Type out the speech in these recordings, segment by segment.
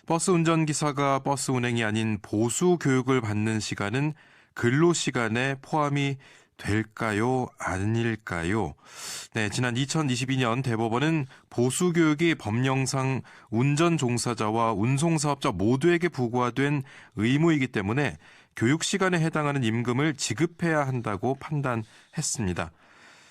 버스 운전기사가 버스 운행이 아닌 보수 교육을 받는 시간은 근로시간에 포함이 될까요? 아닐까요? 네, 지난 2022년 대법원은 보수 교육이 법령상 운전 종사자와 운송사업자 모두에게 부과된 의무이기 때문에 교육 시간에 해당하는 임금을 지급해야 한다고 판단했습니다.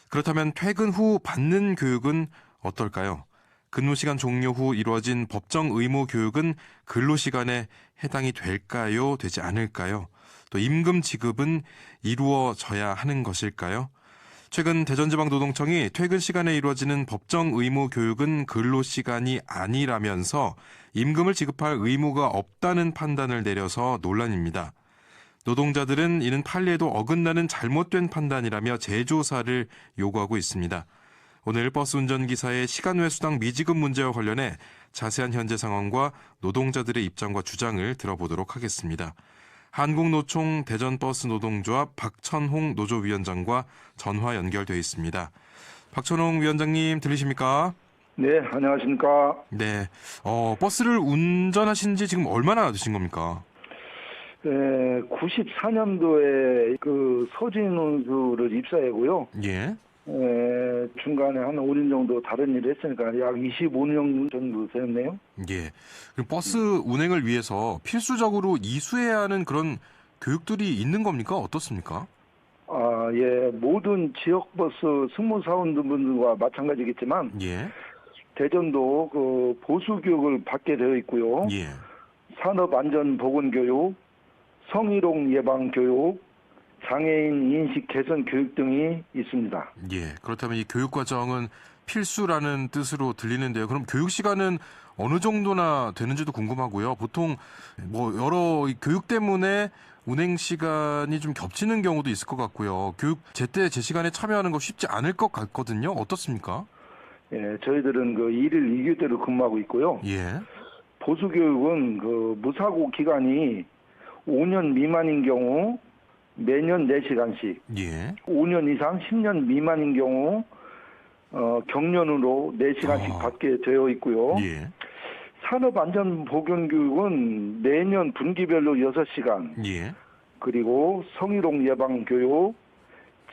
그렇다면 퇴근 후 받는 교육은 어떨까요? 근무시간 종료 후 이루어진 법정 의무 교육은 근로시간에 해당이 될까요? 되지 않을까요? 또 임금 지급은 이루어져야 하는 것일까요? 최근 대전지방노동청이 퇴근 시간에 이루어지는 법정 의무 교육은 근로시간이 아니라면서 임금을 지급할 의무가 없다는 판단을 내려서 논란입니다. 노동자들은 이는 판례에도 어긋나는 잘못된 판단이라며 재조사를 요구하고 있습니다. 오늘 버스 운전기사의 시간 외 수당 미지급 문제와 관련해 자세한 현재 상황과 노동자들의 입장과 주장을 들어보도록 하겠습니다. 한국노총 대전버스노동조합 박천홍 노조위원장과 전화 연결되어 있습니다. 박천홍 위원장님 들리십니까? 네, 안녕하십니까. 네, 버스를 운전하신 지 지금 얼마나 되신 겁니까? 94년도에 그 서진운수를 입사하고요. 예. 중간에 한 5년 정도 다른 일을 했으니까 약 25년 정도 되었네요. 예. 그럼 버스 운행을 위해서 필수적으로 이수해야 하는 그런 교육들이 있는 겁니까? 어떻습니까? 예, 모든 지역버스 승무사원분들과 마찬가지겠지만, 예. 대전도 그 보수교육을 받게 되어 있고요. 예. 산업안전보건교육, 성희롱 예방교육, 장애인 인식 개선 교육 등이 있습니다. 예. 그렇다면 이 교육 과정은 필수라는 뜻으로 들리는데요. 그럼 교육 시간은 어느 정도나 되는지도 궁금하고요. 보통 뭐 여러 교육 때문에 운행 시간이 좀 겹치는 경우도 있을 것 같고요. 교육 제때 제 시간에 참여하는 거 쉽지 않을 것 같거든요. 어떻습니까? 예, 저희들은 그 1일 2교대로 근무하고 있고요. 예. 보수교육은 그 무사고 기간이 5년 미만인 경우 매년 4시간씩, 예. 5년 이상 10년 미만인 경우 경련으로 4시간씩 받게 되어 있고요. 예. 산업안전보건교육은 매년 분기별로 6시간, 예. 그리고 성희롱 예방교육,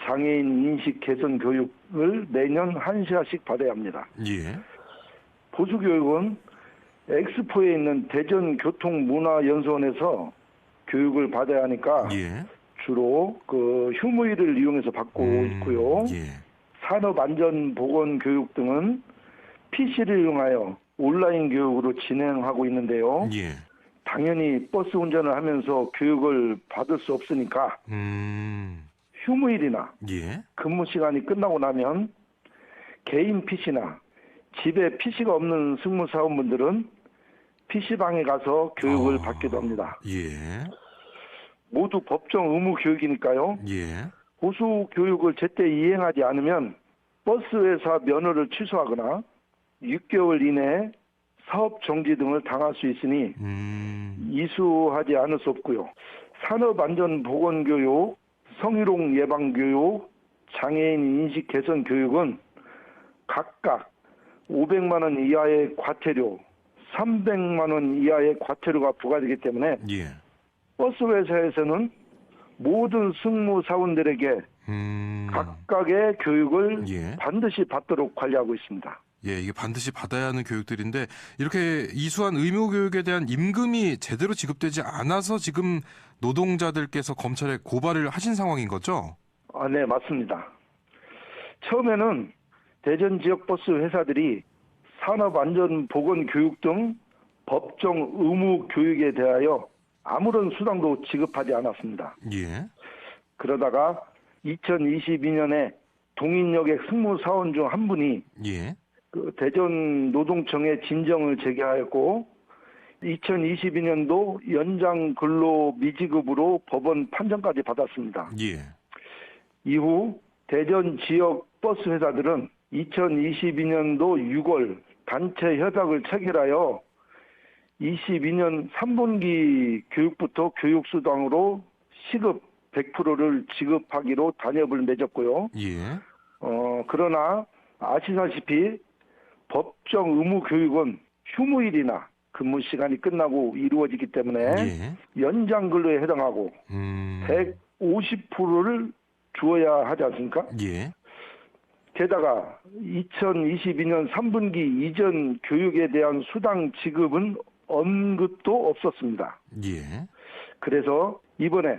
장애인 인식 개선 교육을 매년 1시간씩 받아야 합니다. 예. 보수교육은 엑스포에 있는 대전교통문화연수원에서 교육을 받아야 하니까 예. 주로 그 휴무일을 이용해서 받고 있고요. 예. 산업안전보건교육 등은 PC를 이용하여 온라인 교육으로 진행하고 있는데요. 예. 당연히 버스 운전을 하면서 교육을 받을 수 없으니까 휴무일이나 예. 근무 시간이 끝나고 나면 개인 PC나 집에 PC가 없는 승무사원분들은 PC방에 가서 교육을 받기도 합니다. 예. 모두 법정 의무 교육이니까요. 예. 보수 교육을 제때 이행하지 않으면 버스 회사 면허를 취소하거나 6개월 이내에 사업 정지 등을 당할 수 있으니 이수하지 않을 수 없고요. 산업안전보건교육, 성희롱 예방교육, 장애인 인식 개선 교육은 각각 500만 원 이하의 과태료, 300만 원 이하의 과태료가 부과되기 때문에 예. 버스 회사에서는 모든 승무사원들에게 각각의 교육을 예. 반드시 받도록 관리하고 있습니다. 예, 이게 반드시 받아야 하는 교육들인데 이렇게 이수한 의무 교육에 대한 임금이 제대로 지급되지 않아서 지금 노동자들께서 검찰에 고발을 하신 상황인 거죠? 네, 맞습니다. 처음에는 대전 지역 버스 회사들이 산업안전보건교육 등 법정 의무 교육에 대하여 아무런 수당도 지급하지 않았습니다. 예. 그러다가 2022년에 동인여객 승무사원 중 한 분이 예. 그 대전 노동청에 진정을 제기하였고 2022년도 연장 근로 미지급으로 법원 판정까지 받았습니다. 예. 이후 대전 지역 버스 회사들은 2022년도 6월 단체 협약을 체결하여 22년 3분기 교육부터 교육수당으로 시급 100%를 지급하기로 단협을 맺었고요. 예. 그러나 아시다시피 법정 의무 교육은 휴무일이나 근무 시간이 끝나고 이루어지기 때문에 예. 연장 근로에 해당하고 150%를 주어야 하지 않습니까? 예. 게다가 2022년 3분기 이전 교육에 대한 수당 지급은 언급도 없었습니다. 예. 그래서 이번에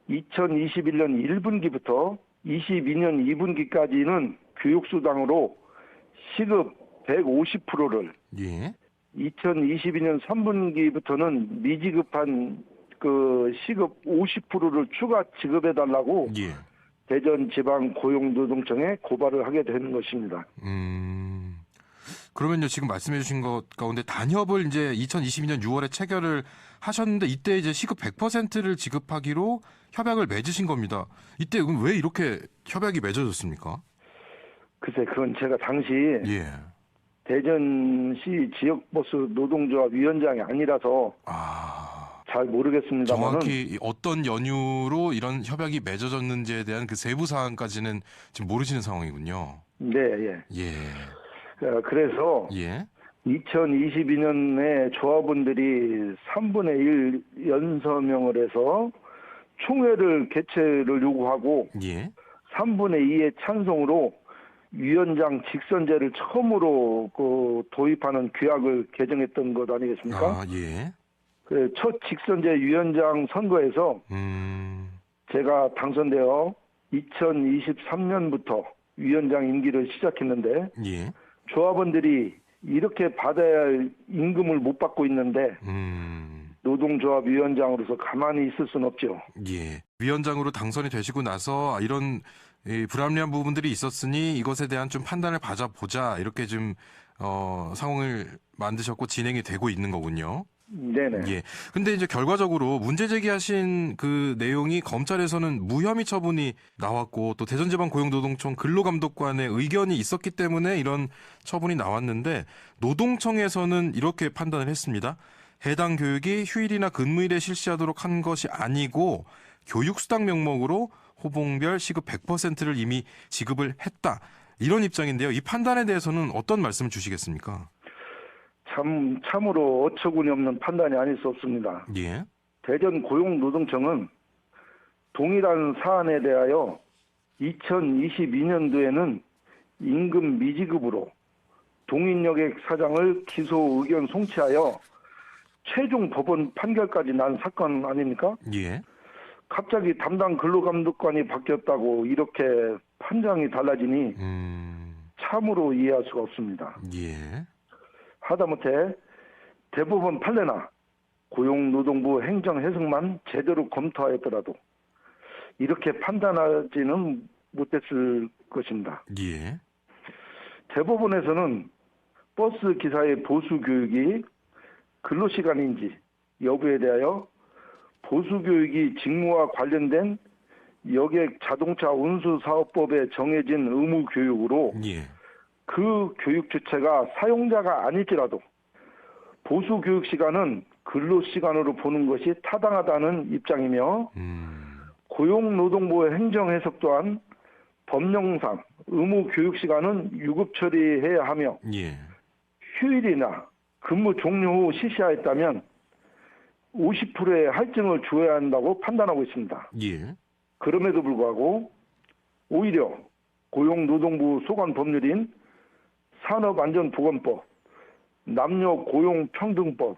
2021년 1분기부터 22년 2분기까지는 교육수당으로 시급 150%를 예. 2022년 3분기부터는 미지급한 그 시급 50%를 추가 지급해달라고 예. 대전지방고용노동청에 고발을 하게 되는 것입니다. 그러면요, 지금 말씀해 주신 것 가운데 단협을 이제 2022년 6월에 체결을 하셨는데 이때 이제 시급 100%를 지급하기로 협약을 맺으신 겁니다. 이때 그럼 왜 이렇게 협약이 맺어졌습니까? 글쎄, 그건 제가 당시 예. 대전시 지역버스 노동조합 위원장이 아니라서 잘 모르겠습니다만은 정확히 어떤 연유로 이런 협약이 맺어졌는지에 대한 그 세부 사항까지는 지금 모르시는 상황이군요. 네, 예. 예. 그래서 예. 2022년에 조합원들이 3분의 1 연서명을 해서 총회를 개최를 요구하고 예. 3분의 2의 찬성으로 위원장 직선제를 처음으로 도입하는 규약을 개정했던 것 아니겠습니까? 예. 첫 직선제 위원장 선거에서 제가 당선되어 2023년부터 위원장 임기를 시작했는데 예. 조합원들이 이렇게 받아야 할 임금을 못 받고 있는데 노동조합 위원장으로서 가만히 있을 수는 없죠. 예. 위원장으로 당선이 되시고 나서 이런 불합리한 부분들이 있었으니 이것에 대한 좀 판단을 받아보자 이렇게 좀 상황을 만드셨고 진행이 되고 있는 거군요. 네네. 예. 근데 이제 결과적으로 문제 제기하신 그 내용이 검찰에서는 무혐의 처분이 나왔고 또 대전지방고용노동청 근로감독관의 의견이 있었기 때문에 이런 처분이 나왔는데 노동청에서는 이렇게 판단을 했습니다. 해당 교육이 휴일이나 근무일에 실시하도록 한 것이 아니고 교육수당 명목으로 호봉별 시급 100%를 이미 지급을 했다. 이런 입장인데요. 이 판단에 대해서는 어떤 말씀을 주시겠습니까? 참으로 어처구니 없는 판단이 아닐 수 없습니다. 예. 대전고용노동청은 동일한 사안에 대하여 2022년도에는 임금 미지급으로 동인여객 사장을 기소 의견 송치하여 최종 법원 판결까지 난 사건 아닙니까? 예. 갑자기 담당 근로감독관이 바뀌었다고 이렇게 판정이 달라지니 참으로 이해할 수가 없습니다. 예. 하다못해 대법원 판례나 고용노동부 행정해석만 제대로 검토하였더라도 이렇게 판단하지는 못했을 것입니다. 예. 대법원에서는 버스 기사의 보수 교육이 근로시간인지 여부에 대하여 보수 교육이 직무와 관련된 여객 자동차 운수사업법에 정해진 의무 교육으로 예. 그 교육 주체가 사용자가 아닐지라도 보수 교육 시간은 근로 시간으로 보는 것이 타당하다는 입장이며 고용노동부의 행정 해석 또한 법령상 의무 교육 시간은 유급 처리해야 하며 예. 휴일이나 근무 종료 후 실시하였다면 50%의 할증을 주어야 한다고 판단하고 있습니다. 예. 그럼에도 불구하고 오히려 고용노동부 소관 법률인 산업안전보건법, 남녀고용평등법,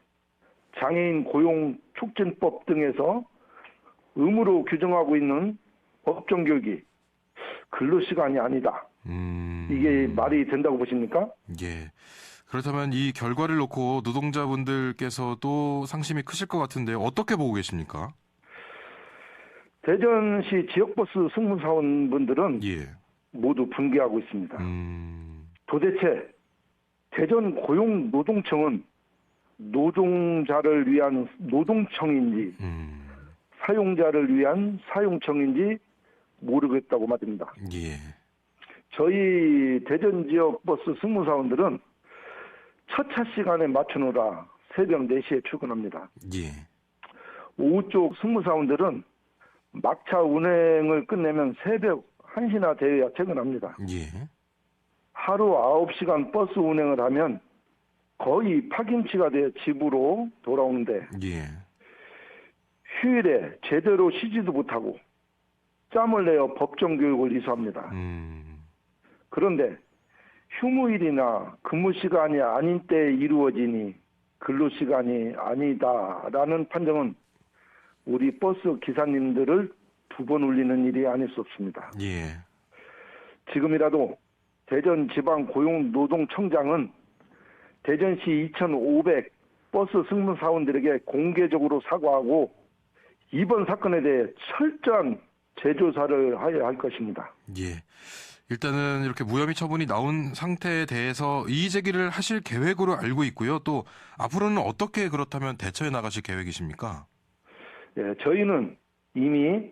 장애인 고용촉진법 등에서 의무로 규정하고 있는 법정교육이 근로시간이 아니다. 이게 말이 된다고 보십니까? 예. 그렇다면 이 결과를 놓고 노동자분들께서도 상심이 크실 것 같은데요. 어떻게 보고 계십니까? 대전시 지역버스 승무사원분들은 예. 모두 분개하고 있습니다. 도대체 대전 고용노동청은 노동자를 위한 노동청인지 사용자를 위한 사용청인지 모르겠다고 말입니다. 예. 저희 대전 지역 버스 승무사원들은 첫 차 시간에 맞추느라 새벽 4시에 출근합니다. 예. 오후 쪽 승무사원들은 막차 운행을 끝내면 새벽 1시나 되어야 퇴근합니다. 예. 하루 9시간 버스 운행을 하면 거의 파김치가 되어 집으로 돌아오는데 예. 휴일에 제대로 쉬지도 못하고 짬을 내어 법정 교육을 이수합니다. 그런데 휴무일이나 근무 시간이 아닌 때 이루어지니 근로 시간이 아니다라는 판정은 우리 버스 기사님들을 두 번 울리는 일이 아닐 수 없습니다. 예. 지금이라도 대전지방고용노동청장은 대전시 2,500 버스 승무사원들에게 공개적으로 사과하고 이번 사건에 대해 철저한 재조사를 하여야 할 것입니다. 예. 일단은 이렇게 무혐의 처분이 나온 상태에 대해서 이의 제기를 하실 계획으로 알고 있고요. 또 앞으로는 어떻게 그렇다면 대처해 나가실 계획이십니까? 예, 저희는 이미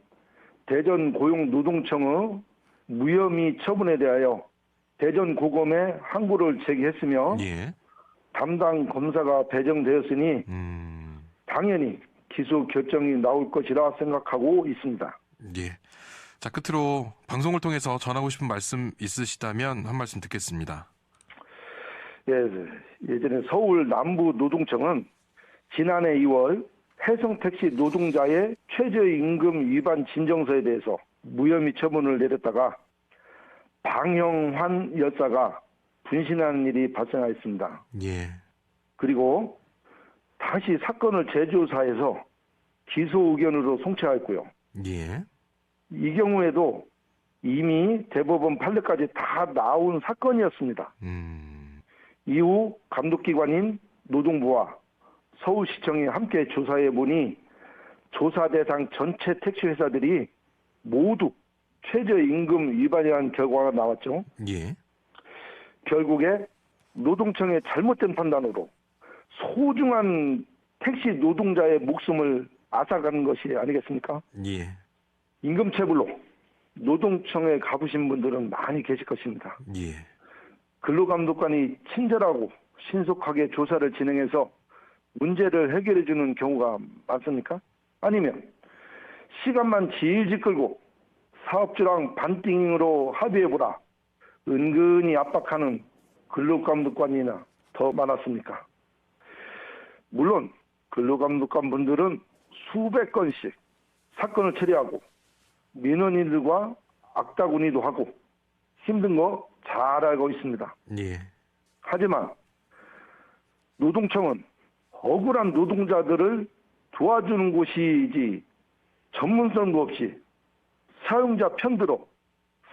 대전고용노동청의 무혐의 처분에 대하여 대전고검에 항고를 제기했으며 예. 담당 검사가 배정되었으니 당연히 기소 결정이 나올 것이라 생각하고 있습니다. 예. 자, 끝으로 방송을 통해서 전하고 싶은 말씀 있으시다면 한 말씀 듣겠습니다. 예, 예전에 서울 남부노동청은 지난해 2월 해성택시 노동자의 최저임금 위반 진정서에 대해서 무혐의 처분을 내렸다가 방형환 여사가 분신하는 일이 발생하였습니다. 예. 그리고 다시 사건을 재조사해서 기소 의견으로 송치하였고요. 예. 이 경우에도 이미 대법원 판례까지 다 나온 사건이었습니다. 이후 감독기관인 노동부와 서울시청이 함께 조사해 보니 조사 대상 전체 택시회사들이 모두 최저임금 위반이라는 결과가 나왔죠. 예. 결국에 노동청의 잘못된 판단으로 소중한 택시 노동자의 목숨을 앗아가는 것이 아니겠습니까? 예. 임금체불로 노동청에 가보신 분들은 많이 계실 것입니다. 예. 근로감독관이 친절하고 신속하게 조사를 진행해서 문제를 해결해 주는 경우가 많습니까? 아니면 시간만 질질 끌고 사업주랑 반띵으로 합의해보라. 은근히 압박하는 근로감독관이나 더 많았습니까? 물론 근로감독관 분들은 수백 건씩 사건을 처리하고 민원인들과 악다구니도 하고 힘든 거 잘 알고 있습니다. 예. 하지만 노동청은 억울한 노동자들을 도와주는 곳이지 전문성도 없이 사용자 편들어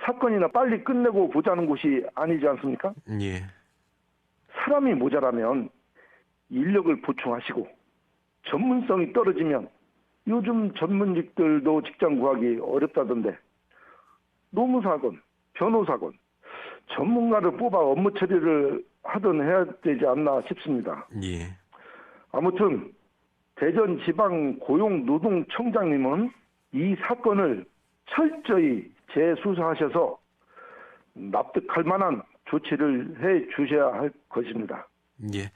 사건이나 빨리 끝내고 보자는 곳이 아니지 않습니까? 예. 사람이 모자라면 인력을 보충하시고 전문성이 떨어지면 요즘 전문직들도 직장 구하기 어렵다던데 노무사건, 변호사건, 전문가를 뽑아 업무 처리를 하든 해야 되지 않나 싶습니다. 예. 아무튼 대전지방고용노동청장님은 이 사건을 철저히 재수사하셔서 납득할 만한 조치를 해 주셔야 할 것입니다. 예.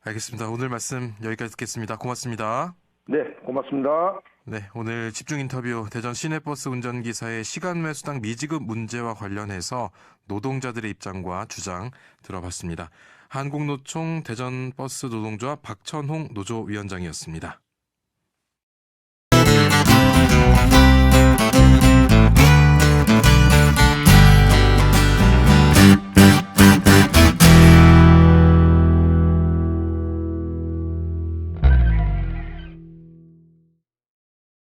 알겠습니다. 오늘 말씀 여기까지 듣겠습니다. 고맙습니다. 네, 고맙습니다. 네, 오늘 집중 인터뷰 대전 시내버스 운전기사의 시간 외 수당 미지급 문제와 관련해서 노동자들의 입장과 주장 들어봤습니다. 한국노총 대전버스 노동조합 박천홍 노조위원장이었습니다.